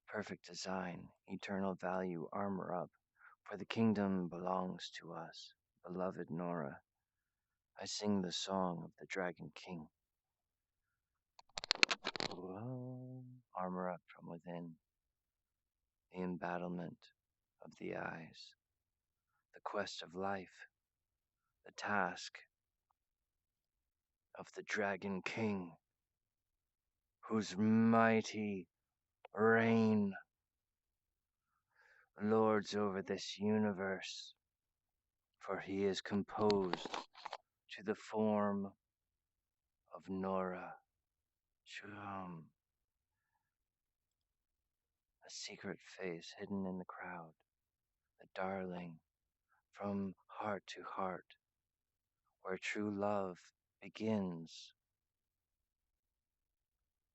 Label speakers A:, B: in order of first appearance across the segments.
A: perfect design, eternal value, armor up, for the kingdom belongs to us. Beloved Nora, I sing the song of the Dragon King. Whoa. Armor up from within, the embattlement of the eyes, the quest of life, the task of the Dragon King, whose mighty reign lords over this universe, for he is composed to the form of Nora. Shum, a secret face hidden in the crowd, the darling from heart to heart, where true love begins,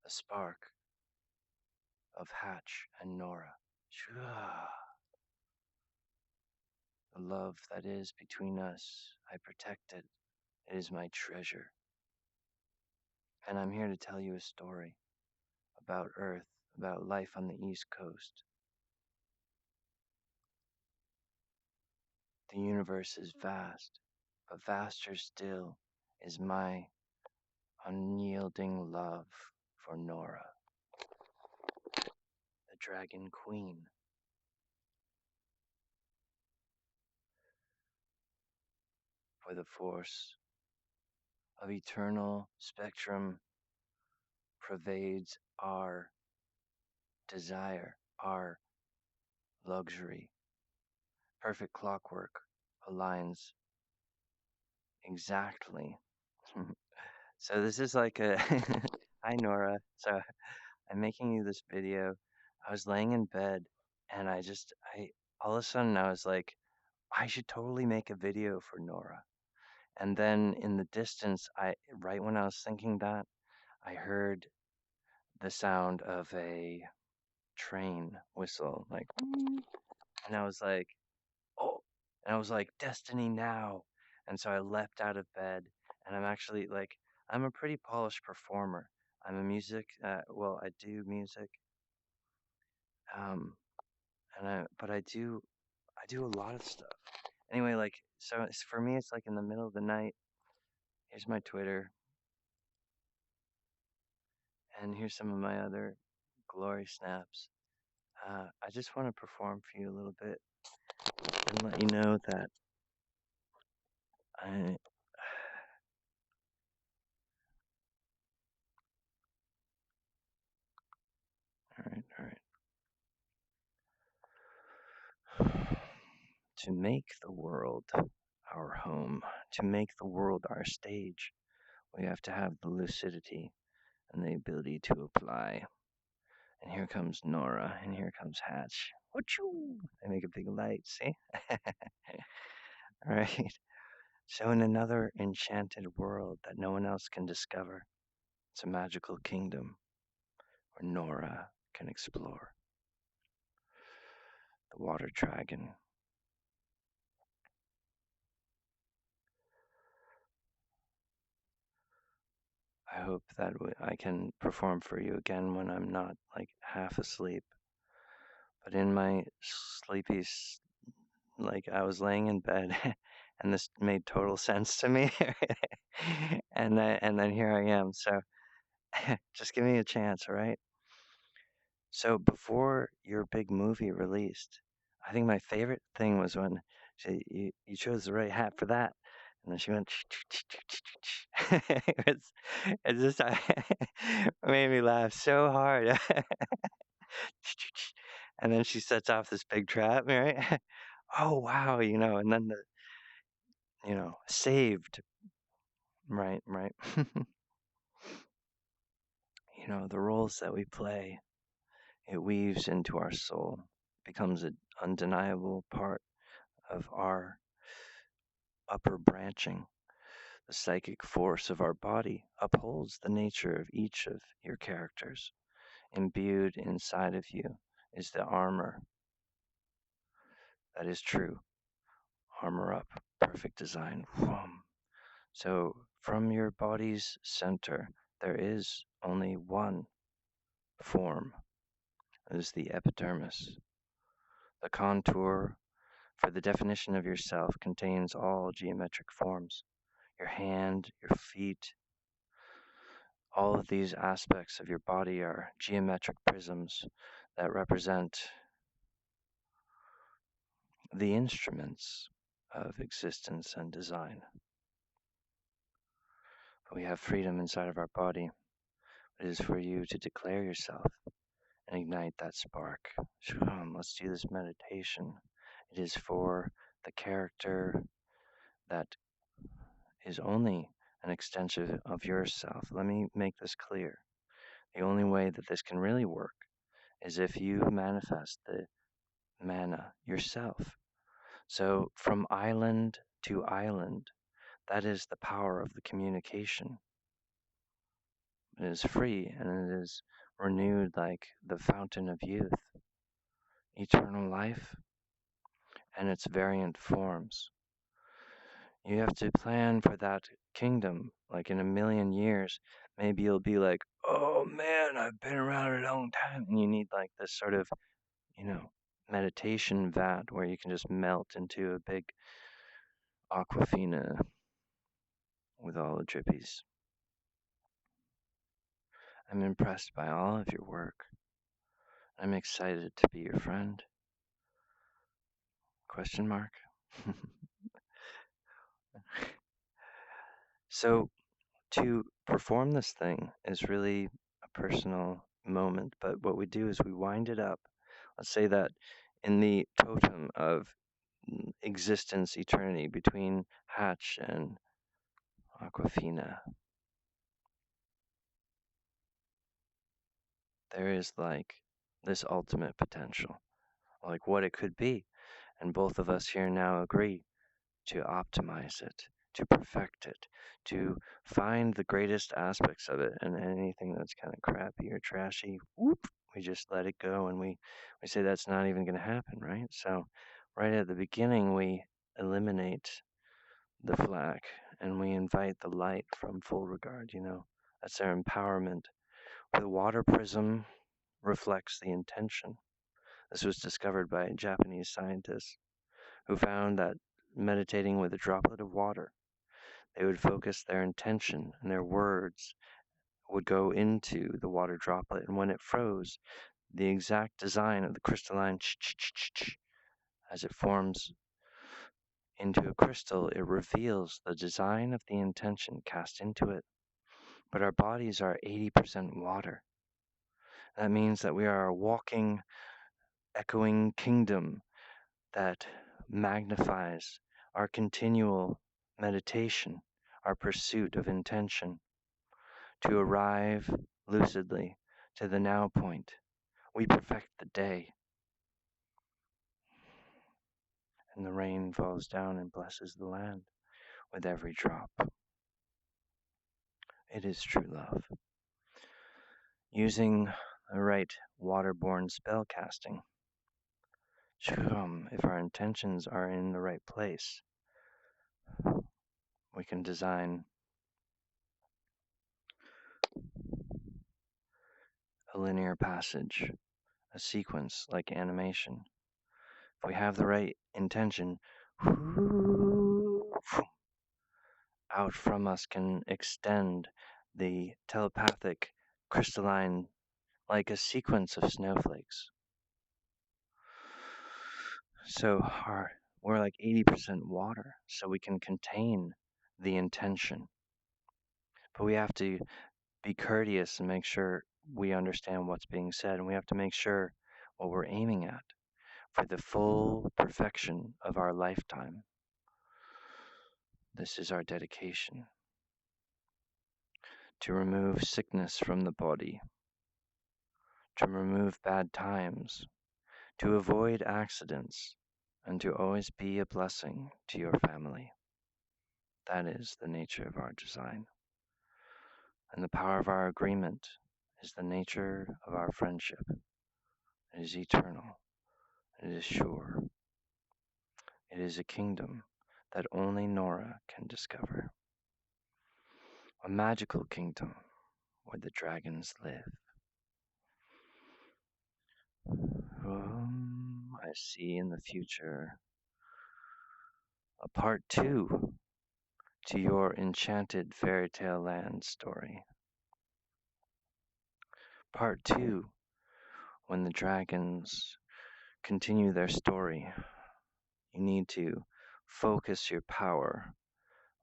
A: a spark of Hatch and Nora. Shua. The love that is between us, I protect it. It is my treasure. And I'm here to tell you a story about Earth, about life on the East Coast. The universe is vast, but vaster still is my unyielding love for Nora, the Dragon Queen. For the force of eternal spectrum pervades our desire, our luxury. Perfect clockwork aligns exactly. So this is like a hi Nora. So I'm making you this video. I was laying in bed and I all of a sudden I was like, I should totally make a video for Nora. And then in the distance, right when I was thinking that, I heard the sound of a train whistle, like, and I was like, oh, and I was like, Destiny now. And so I leapt out of bed, and I'm actually like, I'm a pretty polished performer. I'm a well, I do music, um, but I do a lot of stuff. Anyway, like, so for me, it's like in the middle of the night. Here's my Twitter, and here's some of my other glory snaps. I just want to perform for you a little bit and let you know that I. All right. To make the world our home, to make the world our stage, we have to have the lucidity and the ability to apply. And here comes Nora, and here comes Hatch. Wachoo! They make a big light, see? All right. So, in another enchanted world that no one else can discover, it's a magical kingdom where Nora can explore. The water dragon. I hope that I can perform for you again when I'm not like half asleep. But in my sleepy, like I was laying in bed, and this made total sense to me, and then here I am. So just give me a chance, all right? So before your big movie released, I think my favorite thing was when you chose the right hat for that, and then she went. it's, it's just it made me laugh so hard. And then she sets off this big trap, right? Oh wow, and then saved, right, right. The roles that we play, it weaves into our soul, becomes an undeniable part of our upper branching. The psychic force of our body upholds the nature of each of your characters. Imbued inside of you is the armor that is true. Armor up, perfect design. Vroom. So, from your body's center, there is only one form, is the epidermis. The contour for the definition of yourself contains all geometric forms. Your hand, your feet, all of these aspects of your body are geometric prisms that represent the instruments of existence and design. We have freedom inside of our body. It is for you to declare yourself and ignite that spark. Let's do this meditation. It is for the character that is only an extension of yourself. Let me make this clear. The only way that this can really work is if you manifest the mana yourself. So, from island to island, that is the power of the communication. It is free and it is renewed like the fountain of youth, eternal life, and its variant forms. You have to plan for that kingdom. Like in a million years, maybe you'll be like, oh man, I've been around a long time. And you need like this sort of, you know, meditation vat where you can just melt into a big aquafina with all the drippies. I'm impressed by all of your work. I'm excited to be your friend. Question mark. So to perform this thing is really a personal moment, but what we do is we wind it up. Let's say that in the totem of existence, eternity between Hatch and Aquafina, there is like this ultimate potential, like what it could be. And both of us here now agree to optimize it, to perfect it, to find the greatest aspects of it, and anything that's kind of crappy or trashy, whoop, we just let it go, and we say that's not even going to happen, right? So, right at the beginning, we eliminate the flack and we invite the light from full regard. That's our empowerment. The water prism reflects the intention. This was discovered by Japanese scientists who found that meditating with a droplet of water, they would focus their intention and their words would go into the water droplet. And when it froze, the exact design of the crystalline as it forms into a crystal, it reveals the design of the intention cast into it. But our bodies are 80% water. That means that we are a walking, echoing kingdom that magnifies our continual meditation, our pursuit of intention, to arrive lucidly to the now point. We perfect the day, and the rain falls down and blesses the land with every drop. It is true love. Using the right waterborne spell casting, if our intentions are in the right place, we can design a linear passage, a sequence like animation. If we have the right intention, out from us can extend the telepathic crystalline like a sequence of snowflakes. So we're like 80% water, so we can contain the intention. But we have to be courteous and make sure we understand what's being said, and we have to make sure what we're aiming at for the full perfection of our lifetime. This is our dedication to remove sickness from the body, to remove bad times, to avoid accidents, and to always be a blessing to your family. That is the nature of our design. And the power of our agreement is the nature of our friendship. It is eternal. It is sure. It is a kingdom that only Nora can discover. A magical kingdom where the dragons live. I see in the future a part two to your enchanted fairy tale land story. Part two, when the dragons continue their story, you need to focus your power,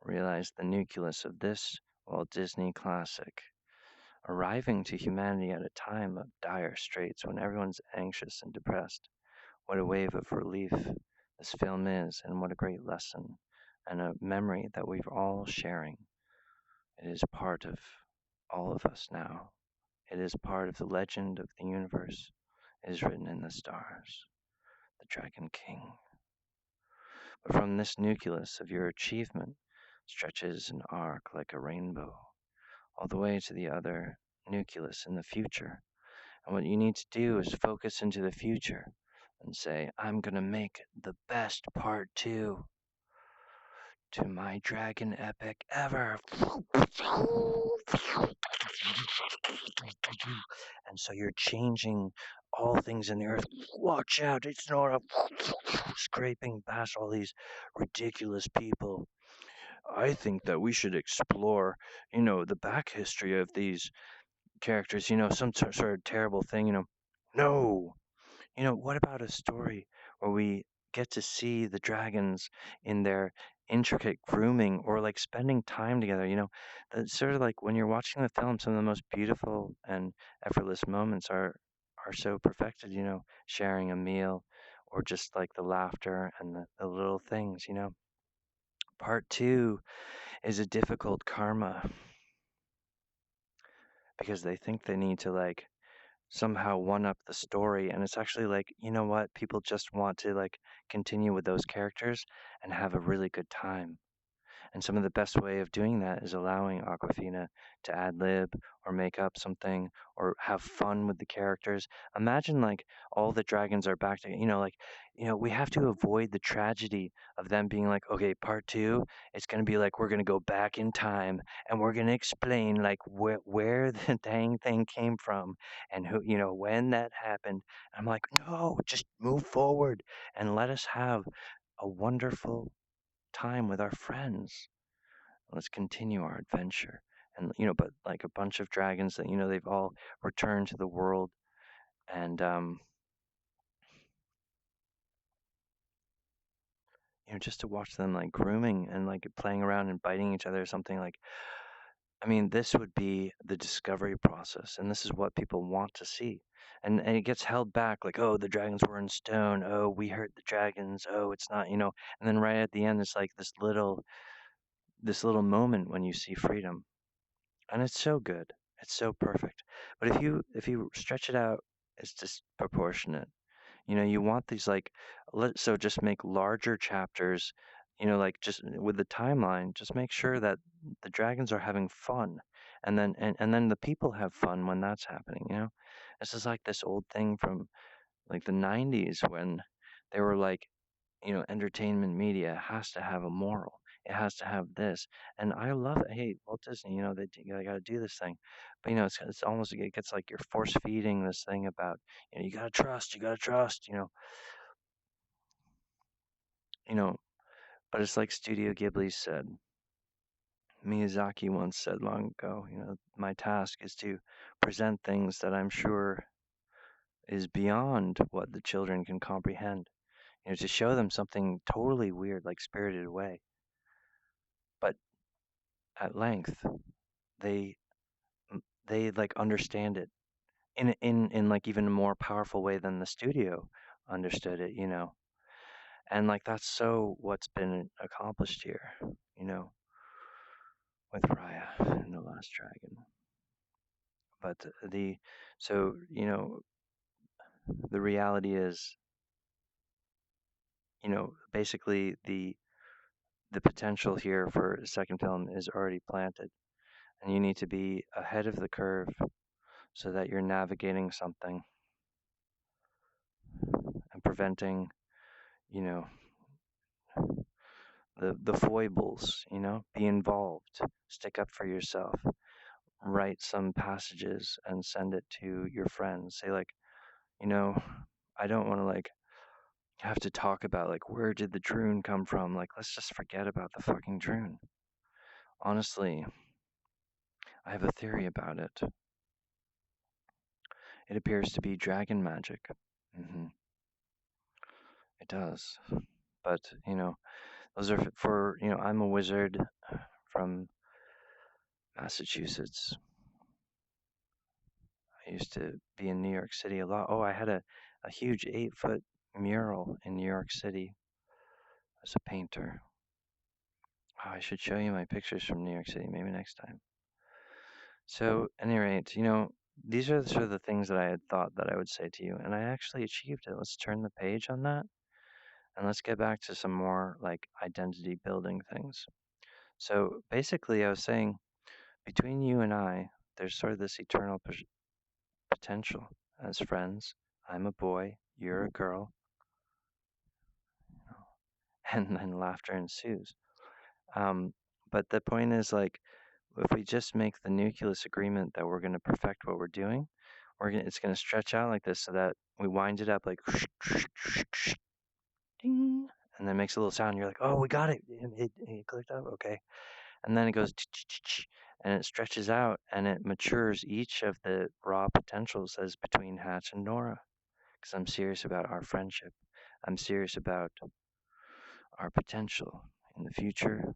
A: realize the nucleus of this Walt Disney classic, arriving to humanity at a time of dire straits when everyone's anxious and depressed. What a wave of relief this film is, and what a great lesson and a memory that we're all sharing. It is part of all of us now. It is part of the legend of the universe. It is written in the stars. The Dragon King. But from this nucleus of your achievement stretches an arc like a rainbow, all the way to the other nucleus in the future. And what you need to do is focus into the future and say, I'm going to make the best part two to my dragon epic ever. And so you're changing all things in the earth. Watch out, it's Nora scraping past all these ridiculous people. I think that we should explore, the back history of these characters, some sort of terrible thing, No, what about a story where we get to see the dragons in their intricate grooming or like spending time together? That's sort of like when you're watching the film, some of the most beautiful and effortless moments are so perfected, sharing a meal or just like the laughter and the little things, Part two is a difficult karma because they think they need to like somehow one up the story, and it's actually like, you know what, people just want to like continue with those characters and have a really good time. And some of the best way of doing that is allowing Aquafina to ad lib or make up something or have fun with the characters. Imagine like all the dragons are back to, like, we have to avoid the tragedy of them being like, okay, part two, it's going to be like, we're going to go back in time and we're going to explain like where the dang thing came from and who, when that happened. I'm like, no, just move forward and let us have a wonderful time with our friends. Let's continue our adventure. And, but like a bunch of dragons that, they've all returned to the world. And, just to watch them like grooming and like playing around and biting each other or something like, I mean, this would be the discovery process. And this is what people want to see. And it gets held back like, oh, the dragons were in stone. Oh, we hurt the dragons. Oh, it's not, and then right at the end, it's like this little moment when you see freedom. And it's so good. It's so perfect. But if you stretch it out, it's disproportionate. You want these like so just make larger chapters, like just with the timeline, just make sure that the dragons are having fun. And then the people have fun when that's happening. This is like this old thing from like the 90s when they were like, entertainment media has to have a moral. It has to have this. And I love it. Hey, Walt Disney, they got to do this thing. But, it's almost, it gets like you're force feeding this thing about, you got to trust, you know, but it's like Studio Ghibli said. Miyazaki once said long ago, my task is to present things that I'm sure is beyond what the children can comprehend. To show them something totally weird, like Spirited Away, but at length. They they like understand it in like even a more powerful way than the studio understood it. And like that's so what's been accomplished here, you know, with Raya and the Last Dragon. But the so the reality is, basically the potential here for a second film is already planted, and you need to be ahead of the curve so that you're navigating something and preventing, you know, the foibles, be involved, stick up for yourself, write some passages and send it to your friends. Say like, You know, I don't want to like have to talk about like where did the drone come from? Like let's just forget about the fucking drone. Honestly, I have a theory about it. It appears to be dragon magic. It does. But, those are for, I'm a wizard from Massachusetts. I used to be in New York City a lot. Oh, I had a huge 8-foot mural in New York City as a painter. Oh, I should show you my pictures from New York City maybe next time. So, at any rate, these are sort of the things that I had thought that I would say to you, and I actually achieved it. Let's turn the page on that, and let's get back to some more like identity building things. So, basically, I was saying between you and I, there's sort of this eternal potential as friends. I'm a boy, you're a girl, and then laughter ensues. Um, but the point is, like, if we just make the nucleus agreement that we're going to perfect what we're doing, it's going to stretch out like this so that we wind it up like ding, and then it makes a little sound. You're like, oh, we got it. It clicked up. Okay. And then it goes and it stretches out and it matures each of the raw potentials as between Hatch and Nora. Because I'm serious about our friendship. I'm serious about our potential in the future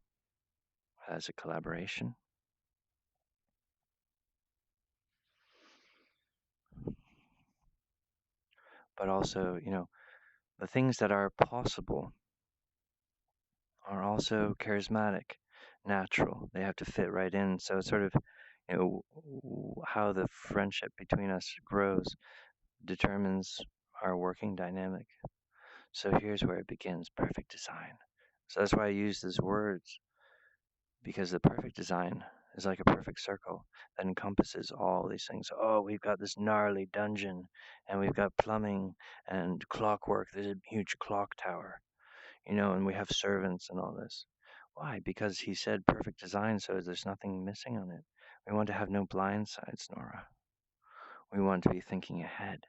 A: as a collaboration. But also, the things that are possible are also charismatic, natural. They have to fit right in. So it's sort of, how the friendship between us grows determines our working dynamic. So here's where it begins perfect design. So that's why I use these words, because the perfect design is like a perfect circle that encompasses all these things. Oh, we've got this gnarly dungeon, and we've got plumbing and clockwork. There's a huge clock tower, and we have servants and all this. Why? Because he said perfect design, so there's nothing missing on it. We want to have no blind sides, Nora. We want to be thinking ahead.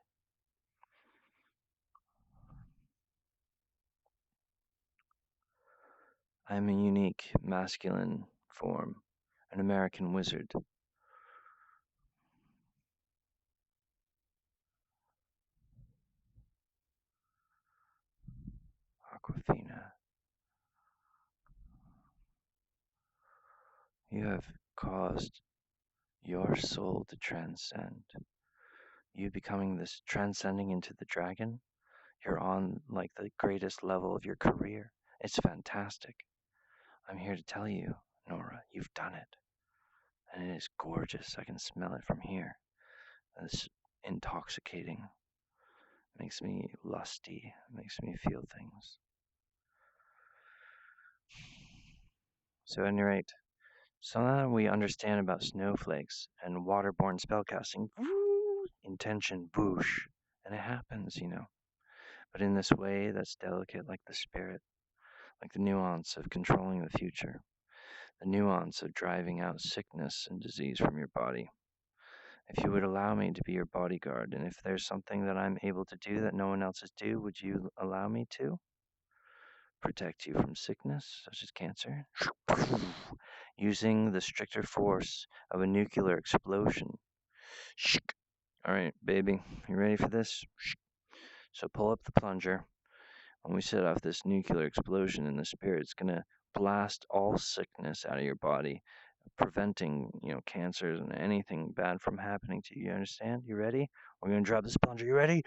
A: I'm a unique masculine form, an American wizard. Aquafina, you have caused your soul to transcend. You becoming this transcending into the dragon, you're on like the greatest level of your career. It's fantastic. I'm here to tell you, Nora, you've done it. And it is gorgeous. I can smell it from here. It's intoxicating. Makes me lusty. Makes me feel things. So, at any rate, so now we understand about snowflakes and waterborne spellcasting. Intention, boosh. And it happens, but in this way that's delicate like the spirit, like the nuance of controlling the future, the nuance of driving out sickness and disease from your body. If you would allow me to be your bodyguard, and if there's something that I'm able to do that no one else is do, would you allow me to? Protect you from sickness, such as cancer, using the stricter force of a nuclear explosion. All right, baby, you ready for this? So pull up the plunger. When we set off this nuclear explosion in the spirit, it's going to blast all sickness out of your body, preventing, cancers and anything bad from happening to you. You understand? You ready? We're going to drop this plunger. You ready?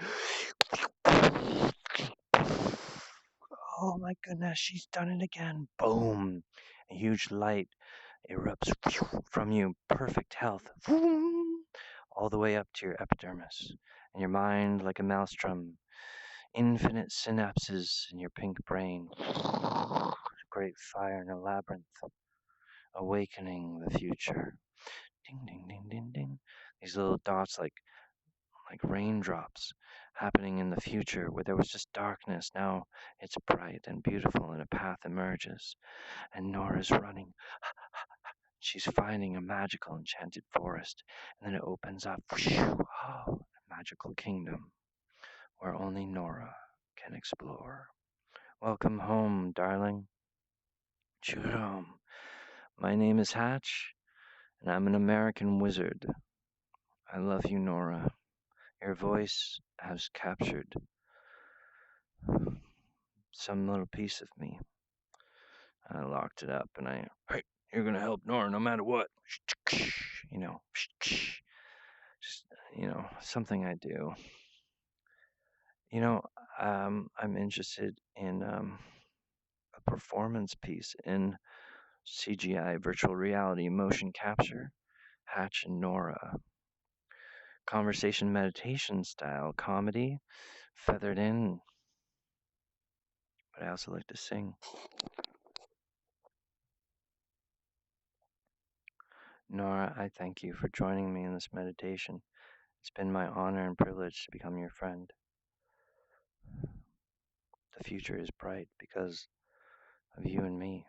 A: Oh my goodness, she's done it again. Boom. A huge light erupts from you. Perfect health. All the way up to your epidermis. And your mind, like a maelstrom, infinite synapses in your pink brain. Great fire in a labyrinth, awakening the future. Ding, ding, ding, ding, ding. These little dots, like raindrops, happening in the future where there was just darkness. Now it's bright and beautiful, and a path emerges. And Nora's running. She's finding a magical enchanted forest, and then it opens up. Oh, a magical kingdom. where only Nora can explore. Welcome home, darling. Shoot home. My name is Hatch, and I'm an American wizard. I love you, Nora. Your voice has captured some little piece of me. I locked it up and hey, you're gonna help Nora no matter what. You know, just, something I do. You know, I'm interested in a performance piece in CGI, virtual reality, motion capture, Hatch and Nora, conversation meditation style comedy, feathered in, but I also like to sing. Nora, I thank you for joining me in this meditation. It's been my honor and privilege to become your friend. The future is bright because of you and me,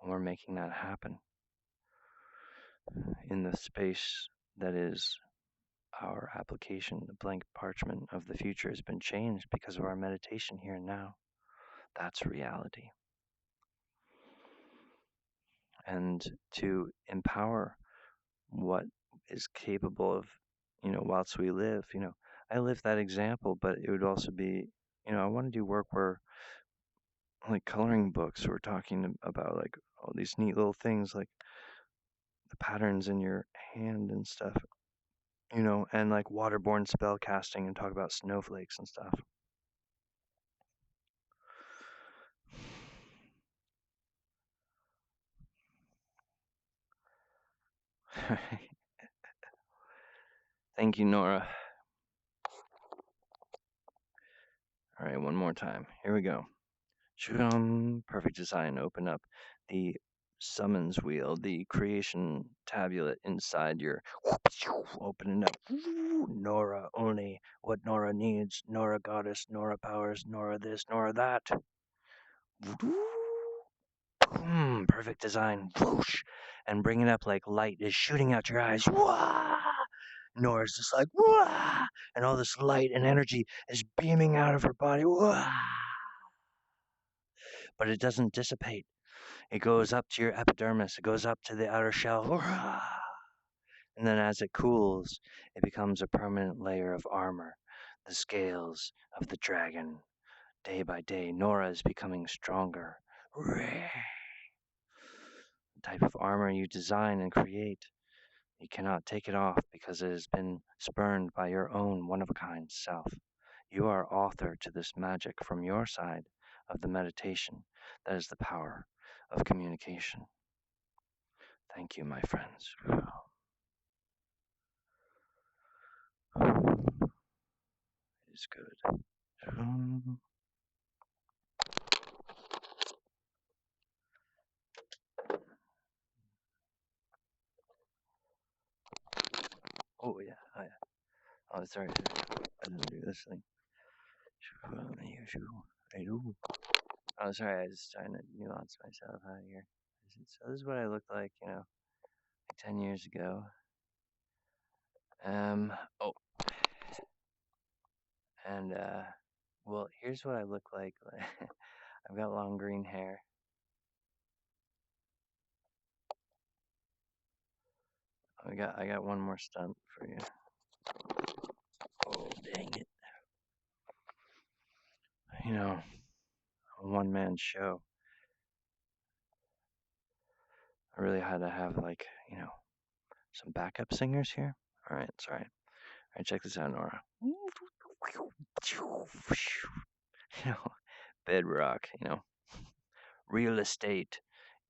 A: and we're making that happen in the space that is our application. The blank parchment of the future has been changed because of our meditation here and now. That's reality. And to empower what is capable of, whilst we live, I live that example, but it would also be, I want to do work where, like coloring books, we're talking about like all these neat little things, like the patterns in your hand and stuff, and like waterborne spell casting and talk about snowflakes and stuff. Thank you, Nora. All right, one more time. Here we go. Perfect design. Open up the summons wheel, the creation tablet inside your opening up. Nora only what Nora needs. Nora goddess, Nora powers, Nora this, Nora that. Perfect design. Whoosh, and bringing up like light is shooting out your eyes. Wah! Nora's just like, wah! And all this light and energy is beaming out of her body. Wah! But it doesn't dissipate. It goes up to your epidermis, it goes up to the outer shell. Wah! And then as it cools, it becomes a permanent layer of armor, the scales of the dragon. Day by day, Nora is becoming stronger. The type of armor you design and create, you cannot take it off because it has been spurned by your own one of a kind self. You are author to this magic from your side of the meditation. That is the power of communication. Thank you, my friends. It is good. Oh, yeah. Oh, sorry. I didn't do this thing. Oh, sorry. I was trying to nuance myself out here. So this is what I looked like, like 10 years ago. Oh, and well, here's what I look like. I've got long green hair. I got one more stunt for you. Oh, dang it. A one man show. I really had to have like, some backup singers here. All right, sorry. All right, check this out, Nora. Bedrock, real estate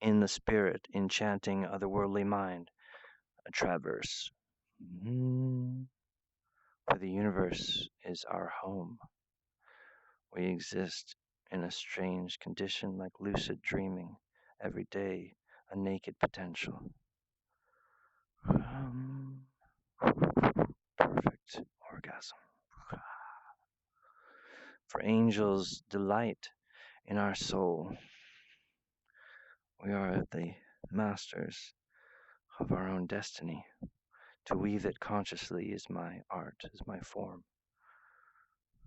A: in the spirit, enchanting otherworldly mind, a traverse. For the universe is our home. We exist in a strange condition like lucid dreaming, every day a naked potential. Perfect orgasm. For angels delight in our soul. We are the masters of our own destiny. To weave it consciously is my art, is my form.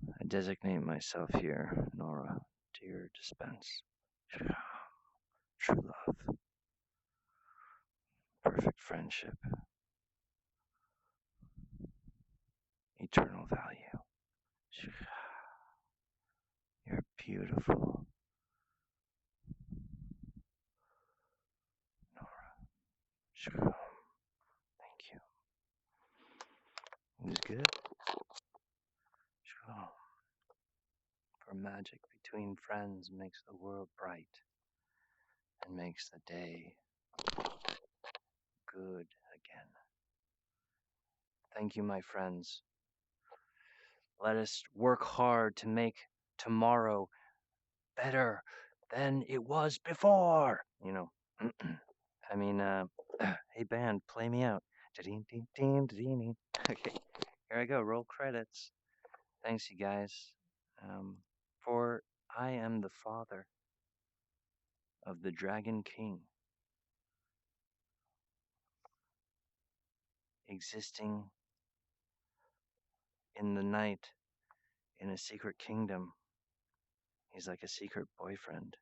A: I designate myself here, Nora, to your dispense. True love, perfect friendship, eternal value. You're beautiful, Nora. Thank you. It was good. For magic between friends makes the world bright and makes the day good again. Thank you, my friends. Let us work hard to make tomorrow better than it was before. I mean, hey band, play me out. Okay, here I go. Roll credits. Thanks, you guys. Um, for I am the father of the Dragon King, existing in the night in a secret kingdom. He's like a secret boyfriend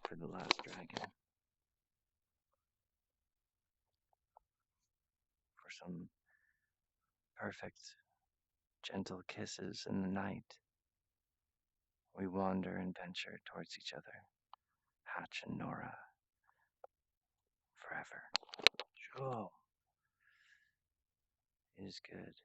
A: for the last dragon. For some perfect, gentle kisses in the night, we wander and venture towards each other. Hatch and Nora, forever. Oh, it is good.